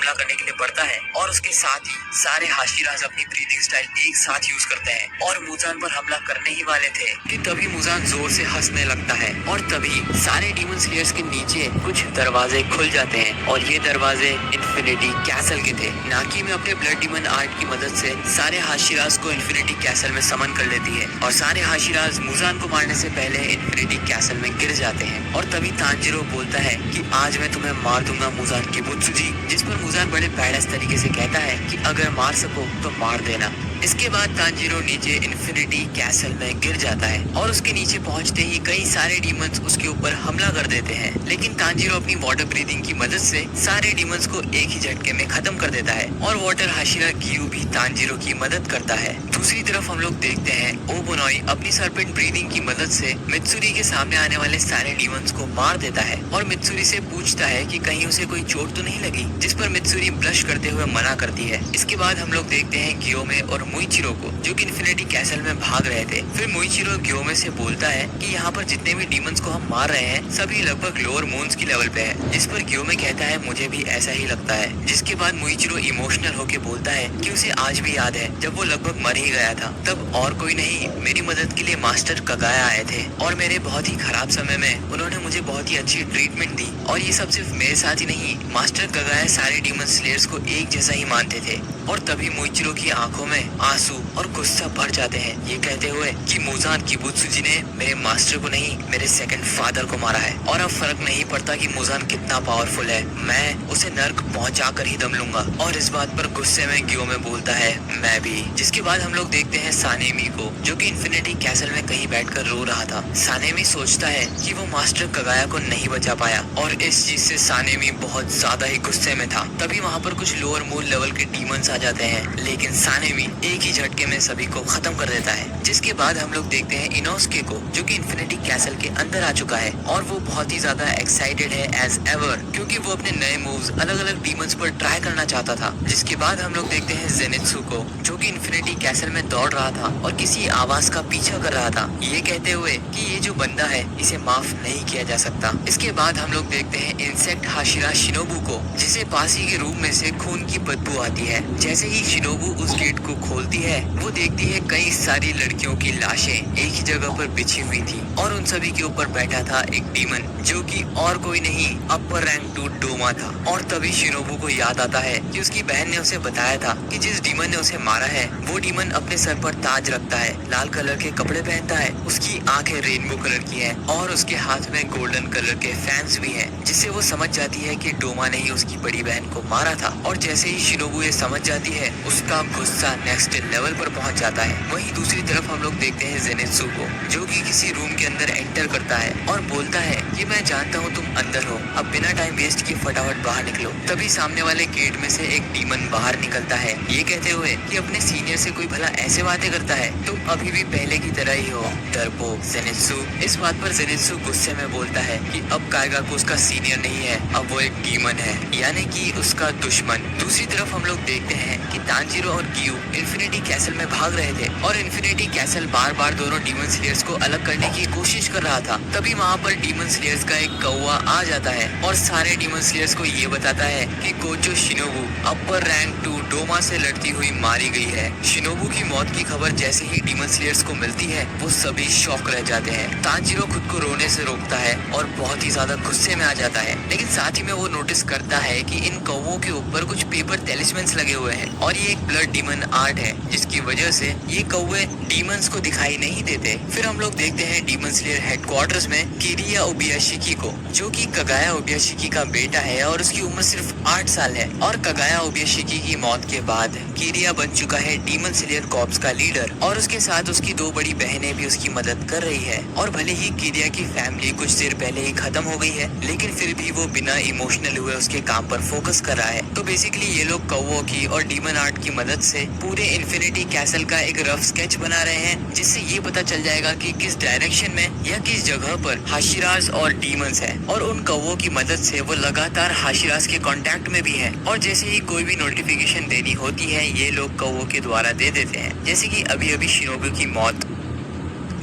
हमला करने के लिए बढ़ता है और उसके साथ ही सारे हाशिराज अपनी ब्रीदिंग स्टाइल एक साथ यूज करते हैं और मुजान पर हमला करने ही वाले थे कि तभी मुजान जोर से हंसने लगता है और तभी सारे डीमन स्लेयर्स के नीचे कुछ दरवाजे खुल जाते हैं और ये दरवाजे इन्फिनिटी कैसल के थे। नाकी में अपने ब्लड डीमन आर्ट की मदद से सारे हाशिराज को इन्फिनिटी कैसल में समन कर लेती है और सारे हाशिराज मुजान को मारने से पहले इन्फिनिटी कैसल में गिर जाते हैं। और तभी तांजीरो बोलता है कि आज मैं तुम्हें मार दूंगा मुजान की बुत्सुजी, जिस पर मुजान बड़े बैडस तरीके से कहता है कि अगर मार सको तो मार देना। इसके बाद तांजीरो नीचे इन्फिनिटी कैसल में गिर जाता है और उसके नीचे पहुंचते ही कई सारे डीमंस उसके ऊपर हमला कर देते हैं, लेकिन तांजीरो अपनी वाटर ब्रीदिंग की मदद से सारे डीमंस को एक ही झटके में खत्म कर देता है और वाटर हाशिरा गियू भी तांजीरो की मदद करता है। दूसरी तरफ हम लोग देखते हैं ओबोनोई अपनी सर्पेंट ब्रीदिंग की मदद से मित्सुरी के सामने आने वाले सारे डीमंस को मार देता है और मित्सुरी से पूछता है कि कहीं उसे कोई चोट तो नहीं लगी, जिस पर मित्सुरी ब्लश करते हुए मना करती है। इसके बाद हम लोग देखते हैं गियोमे और मुइचिरो को, जो कि इन्फिनिटी कैसल में भाग रहे थे। फिर मुइचिरो गियोमे से बोलता है कि यहाँ पर जितने भी डीमंस को हम मार रहे हैं सभी लगभग लोअर मून्स की लेवल पे है, जिस पर गियोमे कहता है मुझे भी ऐसा ही लगता है। जिसके बाद मुइचिरो इमोशनल होके बोलता है कि उसे आज भी याद है जब वो लगभग मर ही गया था, तब और कोई नहीं मेरी मदद के लिए मास्टर कगाया आए थे और मेरे बहुत ही खराब समय में उन्होंने मुझे बहुत ही अच्छी ट्रीटमेंट दी। और ये सब सिर्फ मेरे साथ ही नहीं, मास्टर कगाया सारे डीमन स्लेयर्स को एक जैसा ही मानते थे। और तभी मुइचिरो की आंखों में आंसू और गुस्सा भर जाते हैं, ये कहते हुए कि मुजान किबुत्सुजी ने मेरे मास्टर को नहीं मेरे सेकंड फादर को मारा है और अब फर्क नहीं पड़ता कि मुजान कितना पावरफुल है, मैं उसे नर्क पहुंचा कर ही दम लूंगा। और इस बात पर गुस्से में गियोमे बोलता है मैं भी। जिसके बाद हम लोग देखते हैं सानेमी को, जो कि इन्फिनिटी कैसल में कहीं बैठकर रो रहा था। सानेमी सोचता है कि वो मास्टर कगाया को नहीं बचा पाया और इस चीज से सानेमी बहुत ज्यादा ही गुस्से में था। तभी वहाँ पर कुछ लोअर मून लेवल के डीमंस आ जाते हैं, लेकिन सानेमी एक ही झटके में सभी को खत्म कर देता है। जिसके बाद हम लोग देखते हैं इनोस्के को, जो कि इन्फिनिटी कैसल के अंदर आ चुका है और वो बहुत ही ज्यादा एक्साइटेड है एज एवर, क्योंकि वो अपने नए मूव्स अलग अलग डीमंस पर ट्राई करना चाहता था। जिसके बाद हम लोग देखते हैं जेनित्सु को, जो कि इन्फिनिटी कैसल में दौड़ रहा था और किसी आवाज का पीछा कर रहा था, ये कहते हुए कि ये जो बंदा है इसे माफ नहीं किया जा सकता। इसके बाद हम लोग देखते हैं इंसेक्ट हाशिरा शिनोबू को, जिसे पास ही के रूम में से खून की बदबू आती है। जैसे ही शिनोबू उस गेट को खोलती है वो देखती है कई सारी लड़कियों की लाशें एक ही जगह पर बिछी हुई थी और उन सभी के ऊपर बैठा था एक डीमन, जो कि और कोई नहीं अपर रैंक 2 डोमा था। और तभी शिनोबू को याद आता है कि उसकी बहन ने उसे बताया था कि जिस डीमन ने उसे मारा है वो डीमन अपने सर पर ताज रखता है, लाल कलर के कपड़े पहनता है, उसकी आंखें रेनबो कलर की हैं और उसके हाथ में गोल्डन कलर के फैंस भी हैं, जिससे वो समझ जाती है कि डोमा ने ही उसकी बड़ी बहन को मारा था। और जैसे ही शिनोबू ये समझ जाती है उसका गुस्सा नेक्स्ट लेवल पर पहुंच जाता है। वहीं दूसरी तरफ हम लोग देखते हैं जेनित्सु को, जो कि किसी रूम के अंदर एंटर करता है और बोलता है कि मैं जानता हूँ तुम अंदर हो, अब बिना टाइम वेस्ट किए फटाफट बाहर निकलो। तभी सामने वाले गेट में से एक डीमन बाहर निकलता है, ये कहते हुए कि अपने सीनियर से कोई भला ऐसे बातें करता है, तुम अभी भी पहले की तरह ही हो डरपोक जेनित्सु। इस बात पर जेनित्सु गुस्से में बोलता है कि अब कायगा को उसका सीनियर नहीं है, अब वो एक डीमन है, यानी कि उसका दुश्मन। दूसरी तरफ हम लोग देखते हैं कि तांजीरो और गियू इन्फिनिटी कैसल में भाग रहे थे और इन्फिनिटी कैसल बार बार दोनों डीमन स्लेयर्स को अलग करने की कोशिश कर रहा था। तभी वहाँ पर डीमन स्लेयर्स का एक कौवा आ जाता है और सारे डीमन स्लेयर्स को ये बताता है कि गोचो शिनोबू अपर रैंक 2 डोमा से लड़ती हुई मारी गई है। शिनोबू की मौत की खबर जैसे ही डीमन स्लेयर्स को मिलती है वो सभी शॉक रह जाते हैं। तांजीरो खुद को रोने से रोकता है और बहुत ही ज्यादा गुस्से में आ जाता है, लेकिन साथ ही में वो नोटिस करता है कि इन कौवों के ऊपर कुछ पेपर टेलिस्मेंट्स लगे हुए हैं और ये एक ब्लड डीमन आर्ट है, जिसकी वजह से ये कौवे डीमंस को दिखाई नहीं देते। फिर हम लोग देखते हैं डीमन स्लेयर हेडक्वार्टर्स में किरिया ओबियाशिकी को, जो कि कगाया ओबियाशिकी का बेटा है और उसकी उम्र सिर्फ 8 साल है। और कगाया ओबियाशिकी की मौत के बाद किरिया बन चुका है डीमन स्लेयर कॉर्प्स का लीडर और उसके साथ उसकी 2 बड़ी बहनें भी उसकी मदद कर रही है। और भले ही किरिया की फैमिली कुछ देर पहले ही खत्म हो गई है, लेकिन फिर भी वो बिना इमोशनल हुए उसके काम पर फोकस कर रहा है। तो बेसिकली ये लोग कौवों की और डीमन आर्ट की मदद से पूरे इन्फिनिटी कैसल का एक रफ स्केच बना रहे हैं, जिससे ये पता चल जाएगा कि किस डायरेक्शन में या किस जगह पर हाशिराज और डीमंस हैं। और उन कौवों की मदद से वो लगातार हाशिराज के कांटेक्ट में भी हैं और जैसे ही कोई भी नोटिफिकेशन देनी होती है ये लोग कौवों के द्वारा दे देते हैं, जैसे कि अभी अभी शिनोबू की मौत।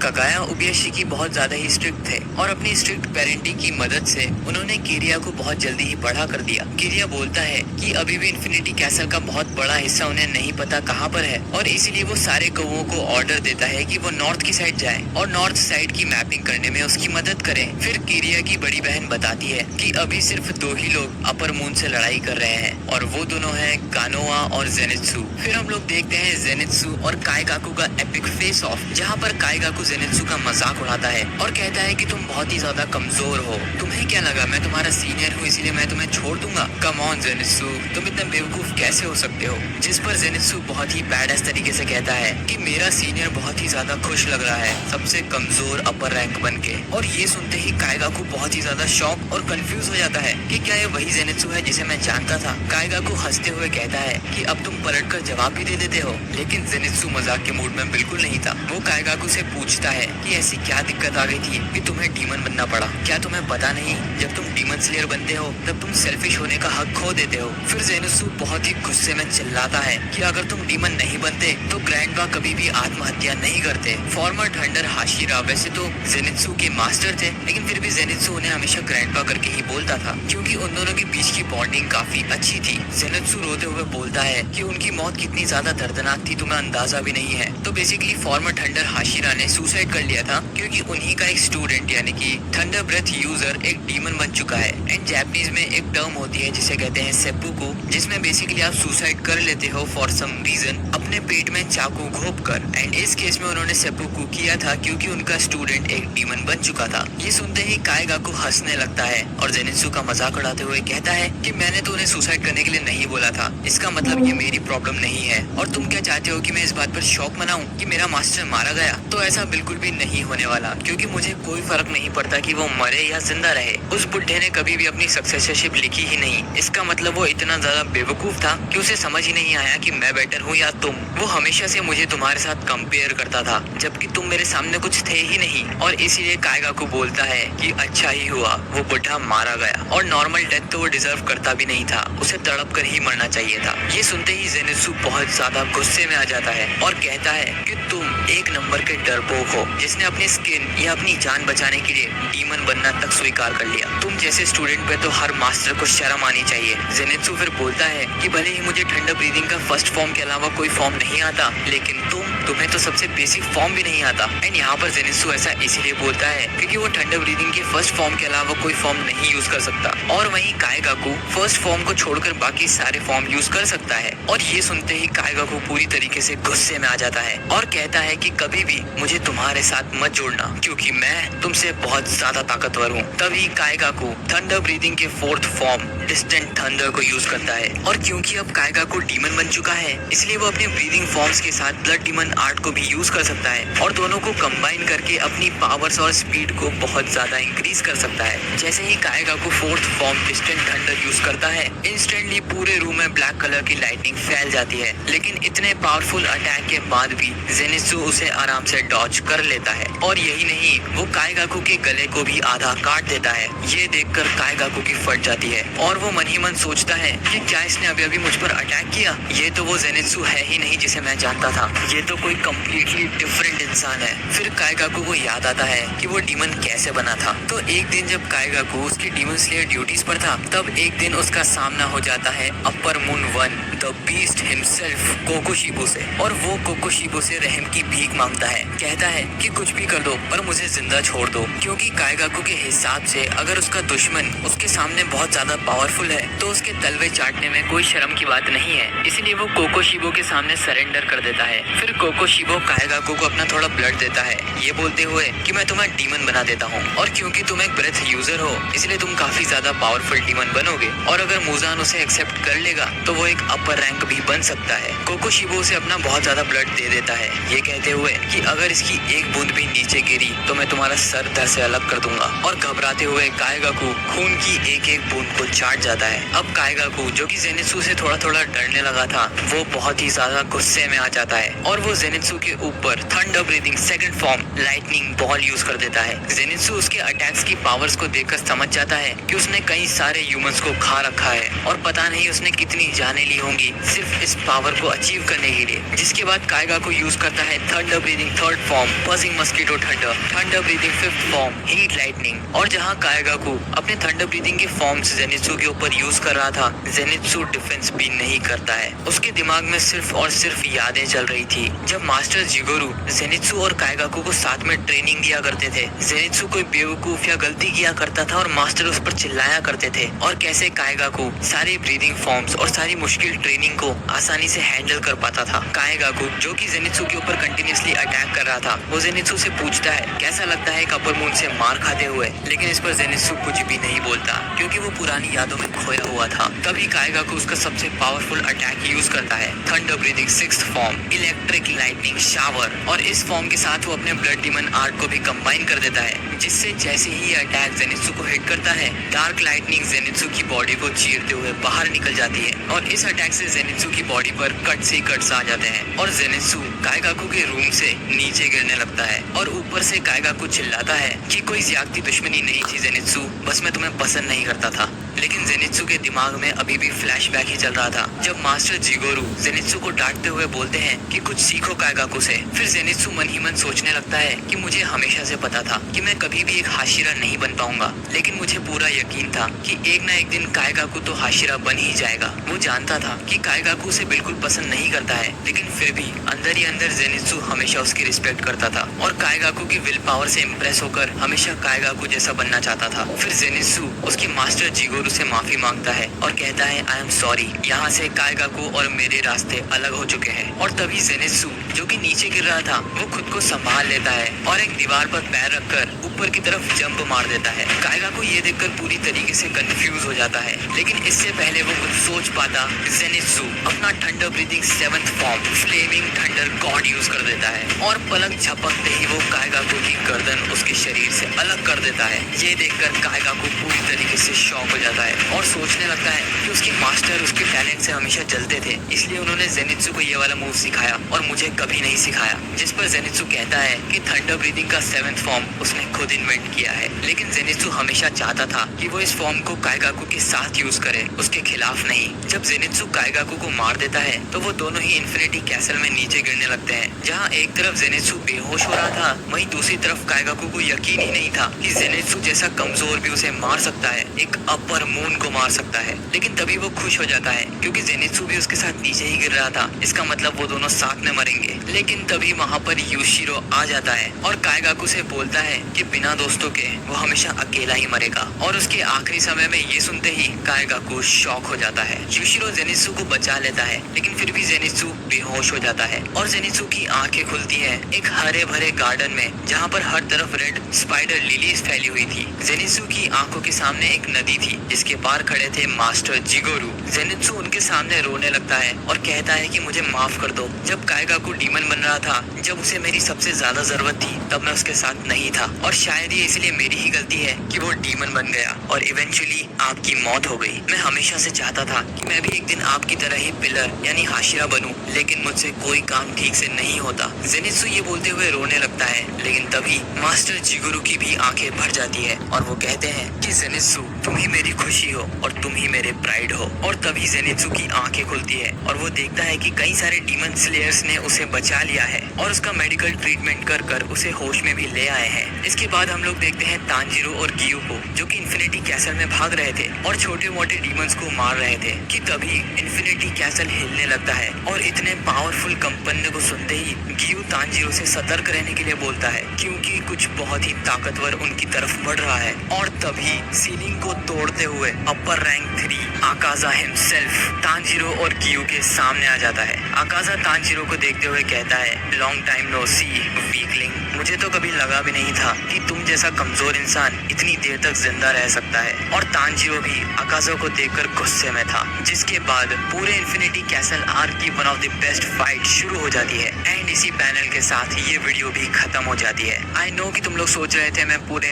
कागाया उबियाशिकी बहुत ज्यादा ही स्ट्रिक्ट थे और अपनी स्ट्रिक्ट पेरेंटिंग की मदद से उन्होंने किरिया को बहुत जल्दी ही बड़ा कर दिया। किरिया बोलता है कि अभी भी इन्फिनिटी कैसल का बहुत बड़ा हिस्सा उन्हें नहीं पता कहाँ पर है और इसीलिए वो सारे कौओं को ऑर्डर देता है कि वो नॉर्थ की साइड जाएं और नॉर्थ साइड की मैपिंग करने में उसकी मदद करें। फिर किरिया की बड़ी बहन बताती है कि अभी सिर्फ 2 ही लोग अपर मून से लड़ाई कर रहे हैं और वो दोनों हैं कानोआ और जेनित्सु। फिर हम लोग देखते हैं जेनित्सु और काइगाकू का एपिक फेस ऑफ, जहाँ पर काइगाकू जेनित्सु का मजाक उड़ाता है और कहता है कि तुम बहुत ही ज्यादा कमजोर हो, तुम्हें क्या लगा मैं तुम्हारा सीनियर हूँ इसीलिए मैं तुम्हें छोड़ दूंगा? कम ऑन जेनित्सु, तुम इतने बेवकूफ कैसे हो सकते हो? जिस पर जेनित्सु बहुत ही बैडएस तरीके से कहता है कि मेरा सीनियर बहुत ही ज्यादा खुश लग रहा है सबसे कमजोर अपर रैंक बन के। और ये सुनते ही काइगाकू बहुत ही ज्यादा शॉक और कंफ्यूज हो जाता है कि क्या ये वही जेनित्सु है जिसे मैं जानता था। काइगाकू हंसते हुए कहता है कि अब तुम पलटकर जवाब भी दे देते हो, लेकिन जेनित्सु मजाक के मूड में बिल्कुल नहीं था। वो काइगाकू से पूछता है कि ऐसी क्या दिक्कत आ गई थी कि तुम्हें डीमन बनना पड़ा? क्या तुम्हें पता नहीं जब तुम डीमन स्लेयर बनते हो तब तुम सेल्फिश होने का हक खो देते हो? फिर जेनित्सु बहुत ही गुस्से में चिल्लाता है कि अगर तुम डीमन नहीं बनते तो ग्रैंडपा कभी भी आत्महत्या नहीं करते। फॉर्मर थंडर हाशिरा वैसे तो जेनित्सु के मास्टर थे, लेकिन फिर भी जेनित्सु उन्हें हमेशा ग्रैंडपा करके ही बोलता था क्योंकि उन दोनों के बीच की बॉन्डिंग काफी अच्छी थी। जेनित्सु रोते हुए बोलता है कि उनकी मौत कितनी ज्यादा दर्दनाक थी तुम्हें अंदाजा भी नहीं है। तो बेसिकली फॉर्मर थंडर हाशिरा ने सुसाइड कर लिया था क्योंकि उन्हीं का एक स्टूडेंट यानी कि थंडर ब्रेथ यूजर एक डीमन बन चुका है। एंड जापानीज में एक टर्म होती है जिसे कहते हैं सेपुकू, जिसमें बेसिकली आप सुसाइड कर लेते हो फॉर सम रीजन अपने पेट में चाकू घोंप कर। एंड इस केस में उन्होंने सेपुकू किया था क्योंकि उनका स्टूडेंट एक डीमन बन चुका था। ये सुनते ही काइगाकू हंसने लगता है और जेनित्सु का मजाक उड़ाते हुए कहता है कि मैंने तो उन्हें सुसाइड करने के लिए नहीं बोला था, इसका मतलब ये मेरी प्रॉब्लम नहीं है और तुम क्या चाहते हो कि मैं इस बात पर शौक मनाऊं कि मेरा मास्टर मारा गया? तो ऐसा बिल्कुल भी नहीं होने वाला क्योंकि मुझे कोई फर्क नहीं पड़ता कि वो मरे या जिंदा रहे। उस बुड्ढे ने कभी भी अपनी सक्सेसरशिप लिखी ही नहीं। इसका मतलब वो इतना ज्यादा बेवकूफ था कि उसे समझ ही नहीं आया कि मैं बेटर हूँ या तुम। वो हमेशा से मुझे तुम्हारे साथ कंपेयर करता था जबकि तुम मेरे सामने कुछ थे ही नहीं। और इसीलिए काइगाकू बोलता है कि अच्छा ही हुआ वो बुढ़ा मारा गया और नॉर्मल डेथ तो वो डिजर्व करता भी नहीं था, उसे तड़प कर ही मरना चाहिए था। ये सुनते ही जेनित्सु बहुत ज्यादा गुस्से में आ जाता है और कहता है कि तुम एक नंबर के डरपोक हो जिसने अपनी स्किन या अपनी जान बचाने के लिए डीमन बनना तक स्वीकार कर लिया। तुम जैसे स्टूडेंट पे तो हर मास्टर को शर्म आनी चाहिए। जेनित्सु फिर बोलता है कि भले ही मुझे थंडर ब्रीदिंग का फर्स्ट फॉर्म के अलावा कोई फॉर्म नहीं आता, लेकिन तुम्हें तो सबसे बेसिक फॉर्म भी नहीं आता। एंड यहाँ पर जेनित्सु ऐसा इसीलिए बोलता है क्योंकि वो थंडर ब्रीदिंग के फर्स्ट फॉर्म के अलावा कोई फॉर्म नहीं यूज कर सकता और वहीं काइगाकू फर्स्ट फॉर्म को छोड़कर बाकी सारे फॉर्म यूज कर सकता है। और ये सुनते ही काइगाकू पूरी तरीके से गुस्से में आ जाता है और कहता है कि कभी भी मुझे तुम्हारे साथ मत जोड़ना क्योंकि मैं तुमसे बहुत ज्यादा ताकतवर हूँ। तभी काइगाकू थंडर ब्रीदिंग के फोर्थ फॉर्म डिस्टेंट थंडर को यूज करता है और क्योंकि अब काइगाकू डीमन बन चुका है इसलिए वो अपने ब्रीदिंग फॉर्म्स के साथ ब्लड डीमन आर्ट को भी यूज कर सकता है और दोनों को कंबाइन करके अपनी पावर्स और स्पीड को बहुत ज्यादा इंक्रीज कर सकता है। जैसे ही Kaigaku fourth form distant thunder use करता है इंस्टेंटली पूरे रूम में ब्लैक कलर की लाइटनिंग फैल जाती है, लेकिन इतने पावरफुल अटैक के बाद भी जेनित्सु उसे आराम से डॉज कर लेता है और यही नहीं वो काइगाकू के गले को भी आधा काट देता है। ये देखकर काइगाकू की फट जाती है और वो मन ही मन सोचता है कि क्या इसने अभी अभी मुझ पर अटैक किया? ये तो वो जेनित्सु है ही नहीं जिसे मैं जानता था, ये तो कोई कम्प्लीटली डिफरेंट इंसान है। फिर काइगाकू को याद आता है कि वो डीमन कैसे बना था। तो एक दिन जब काइगाकू उसकी डीमन स्लेयर ड्यूटीज पर था तब एक दिन उसका सामना हो जाता है upper moon one the beast himself Kokushibo से और वो कोकोशिबो से रहम की भीख मांगता है। कहता है कि कुछ भी कर दो पर मुझे जिंदा छोड़ दो क्योंकि काइगाकू के हिसाब से अगर उसका दुश्मन उसके सामने बहुत ज्यादा पावरफुल है तो उसके तलवे चाटने में कोई शर्म की बात नहीं है। इसलिए वो कोकोशिबो के सामने सरेंडर कर देता है। फिर कोकोशिबो काइगाकू को अपना थोड़ा ब्लड देता है ये बोलते हुए कि मैं तुम्हें डीमन बना देता हूँ और क्योंकि तुम एक ब्रेथ यूजर हो इसलिए तुम काफी ज्यादा पावरफुल डीमन बनोगे और अगर मुजान उसे एक्सेप्ट कर लेगा तो वो एक अपर रैंक भी बन सकता है। कोकोशिबो उसे अपना बहुत ज्यादा ब्लड दे देता है ये कहते हुए कि अगर इसकी एक बूंद भी नीचे गिरी तो मैं तुम्हारा सर धड़ से अलग कर दूंगा। और घबराते हुए काइगाकू खून की एक एक बूंद को चाट जाता है। अब काइगाकू जो कि जेनित्सु से थोड़ा थोड़ा डरने लगा था वो बहुत ही ज्यादा गुस्से में आ जाता है और वो जेनित्सु के ऊपर thunder breathing second form lightning ball use कर देता है। जेनित्सु उसके अटैक्स की पावर्स को देखकर समझ जाता है कि उसने कई सारे ह्यूमंस को खा रखा है और पता नहीं उसने कितनी जानें ली होंगी सिर्फ इस पावर को अचीव करने के लिए। जिसके बाद काइगाकू यूज करता है thunder breathing third form buzzing mosquito thunder, thunder breathing fifth form, heat lightning. और जहाँ काइगाकू अपने थंडर ब्रीदिंग के फॉर्म्स जेनित्सु के ऊपर यूज कर रहा था, जेनित्सु डिफेंस भी नहीं करता है। उसके दिमाग में सिर्फ और सिर्फ यादें चल रही थी जब मास्टर जिगोरू जेनित्सु और काइगाकू को साथ में ट्रेनिंग दिया करते थे। जेनित्सु कोई बेवकूफ या गलती किया करता था और मास्टर उस पर चिल्लाया करते थे, और कैसे काइगाकू सारे ब्रीदिंग फॉर्म्स और सारी मुश्किल ट्रेनिंग को आसानी से हैंडल कर पाता था। काइगाकू जो कि जेनित्सु के ऊपर कंटिन्यूअसली अटैक कर रहा था, वो जेनित्सु से पूछता है कैसा लगता है अपर मून से मार खाते हुए, लेकिन इस पर जेनित्सु कुछ भी नहीं बोलता क्योंकि वो पुरानी यादों में खोया हुआ था। तभी काइगाकू उसका सबसे पावरफुल अटैक यूज करता है, thunder breathing sixth form, electric lightning shower. और इस फॉर्म के साथ वो अपने ब्लड डीमन आर्ट को भी कंबाइन कर देता है, जिससे जैसे ही अटैक जेनित्सु को हिट करता है, डार्क लाइटनिंग जेनित्सु की बॉडी को चीरते हुए बाहर निकल जाती है और इस अटैक से जेनित्सु की बॉडी पर कट से कट्स आ जाते हैं और जेनित्सु काइगाकू के रूम से नीचे गिरने लगता है। और ऊपर से काइगाकू चिल्लाता है कि कोई ज्यादती दुश्मनी नहीं थी जेनित्सु, बस मैं तुम्हें पसंद नहीं करता था। लेकिन जेनित्सु के दिमाग में अभी भी फ्लैशबैक ही चल रहा था जब मास्टर जिगोरू जेनित्सु को डांटते हुए बोलते हैं कि कुछ सीखो काइगाकू से। फिर जेनित्सु मन ही मन सोचने लगता है कि मुझे हमेशा से पता था कि मैं कभी भी एक हाशिरा नहीं बन पाऊंगा, लेकिन मुझे पूरा यकीन था कि एक ना एक दिन काइगाकू तो हाशिरा बन ही जाएगा। वो जानता था कि काइगाकू उसे बिल्कुल पसंद नहीं करता है, लेकिन फिर भी अंदर ही अंदर जेनित्सु हमेशा उसकी रिस्पेक्ट करता था और काइगाकू की विल पावर से इम्प्रेस होकर हमेशा काइगाकू जैसा बनना चाहता था। फिर जेनित्सु उसकी मास्टर जिगोरू से माफी मांगता है और कहता है आई एम सॉरी, यहाँ से काइगाकू और मेरे रास्ते अलग हो चुके हैं। और तभी जेनित्सु जो कि नीचे गिर रहा था, वो खुद को संभाल लेता है और एक दीवार पर पैर रखकर ऊपर की तरफ जंप मार देता है। काइगाकू ये देखकर पूरी तरीके से कंफ्यूज हो जाता है, लेकिन इससे पहले वो कुछ सोच पाता, जेनित्सु अपना thunder breathing seventh form flaming thunder god use कर देता है और पलक झपकते ही वो काइगाकू की गर्दन उसके शरीर से अलग कर देता है। ये देखकर काइगाकू पूरी तरीके से शॉक हो जाता है और सोचने लगता है कि उसके मास्टर उसके टैलेंट से हमेशा जलते थे, इसलिए उन्होंने जेनित्सु को ये वाला मूव सिखाया और मुझे कभी नहीं सिखाया। जिस पर जेनित्सु कहता है कि थंडर ब्रीदिंग का सेवंथ फॉर्म उसने खुद इन्वेंट किया है, लेकिन जेनित्सु हमेशा चाहता था कि वो इस फॉर्म को काइगाकू के साथ यूज करे, उसके खिलाफ नहीं। जब जेनित्सु काइगाकू को मार देता है तो वो दोनों ही इन्फिनिटी कैसल में नीचे गिरने लगते हैं, जहाँ एक तरफ जेनित्सु बेहोश हो रहा था, वहीं दूसरी तरफ काइगाकू को यकीन ही नहीं था कि जेनित्सु जैसा कमजोर भी उसे मार सकता है, एक अपर मून को मार सकता है। लेकिन तभी वो खुश हो जाता है क्योंकि जेनित्सु भी उसके साथ नीचे ही गिर रहा था, इसका मतलब वो दोनों साथ में मरेंगे। लेकिन तभी वहाँ पर यूशिरो आ जाता है और काइगाकू से बोलता है कि बिना दोस्तों के वो हमेशा अकेला ही मरेगा। और उसके आखिरी समय में ये सुनते ही काइगाकू शॉक हो जाता है। यूशिरो जेनित्सु को बचा लेता है, लेकिन फिर भी जेनित्सु बेहोश हो जाता है और जेनित्सु की आंखें खुलती हैं एक हरे भरे गार्डन में, जहाँ पर हर तरफ रेड स्पाइडर लिलीज फैली हुई थी। जेनित्सु की आंखों के सामने एक नदी थी जिसके पार खड़े थे मास्टर जिगोरू। जेनित्सु उनके सामने रोने लगता है और कहता है कि मुझे माफ कर दो, जब काइगाकू डीमन बन रहा था, जब उसे मेरी सबसे ज्यादा जरूरत थी, तब मैं उसके साथ नहीं था और शायद ये इसलिए मेरी ही गलती है कि वो डीमन बन गया और इवेंचुअली आपकी मौत हो गई। मैं हमेशा से चाहता था कि मैं भी एक दिन आपकी तरह ही पिलर यानी हाशिरा बनूं, लेकिन मुझसे कोई काम ठीक से नहीं होता। जेनित्सु ये बोलते हुए रोने लगता है, लेकिन तभी मास्टर जिगोरू की भी आंखें भर जाती है और वो कहते हैं कि जेनित्सु तुम ही मेरी खुशी हो और तुम ही मेरे प्राइड हो। और तभी जेनित्सु की आंखें खुलती है और वो देखता है कि कई सारे डीमन स्लेयर्स ने उसे बचा लिया है और उसका मेडिकल ट्रीटमेंट कर कर उसे होश में भी ले आए हैं। इसके बाद हम लोग देखते हैं तांजीरो और गियू को, जो कि इन्फिनिटी कैसल में भाग रहे थे और छोटे मोटे डीमंस को मार रहे थे, कि तभी इन्फिनिटी कैसल हिलने लगता है और इतने पावरफुल कंपन को सुनते ही गियू तांजीरो से सतर्क रहने के लिए बोलता है क्योंकि कुछ बहुत ही ताकतवर उनकी तरफ बढ़ रहा है। और तभी सीलिंग को तोड़ते हुए अपर रैंक 3 आकाजा हिमसेल्फ तांजीरो और गियू के सामने आ जाता है। आकाजा तांजीरो को देखते हुए कहता है लॉन्ग टाइम नो सी वीकलिंग, मुझे तो कभी लगा भी नहीं था कि तुम जैसा कमजोर इंसान इतनी देर तक जिंदा रह सकता है। और तांजीरो भी आकाजा को देखकर गुस्से में था, जिसके बाद पूरे इन्फिनिटी कैसल आर्क की one of the best fight शुरू हो जाती है एंड इसी पैनल के साथ ये वीडियो भी खत्म हो जाती है। आई नो कि तुम लोग सोच रहे थे मैं पूरे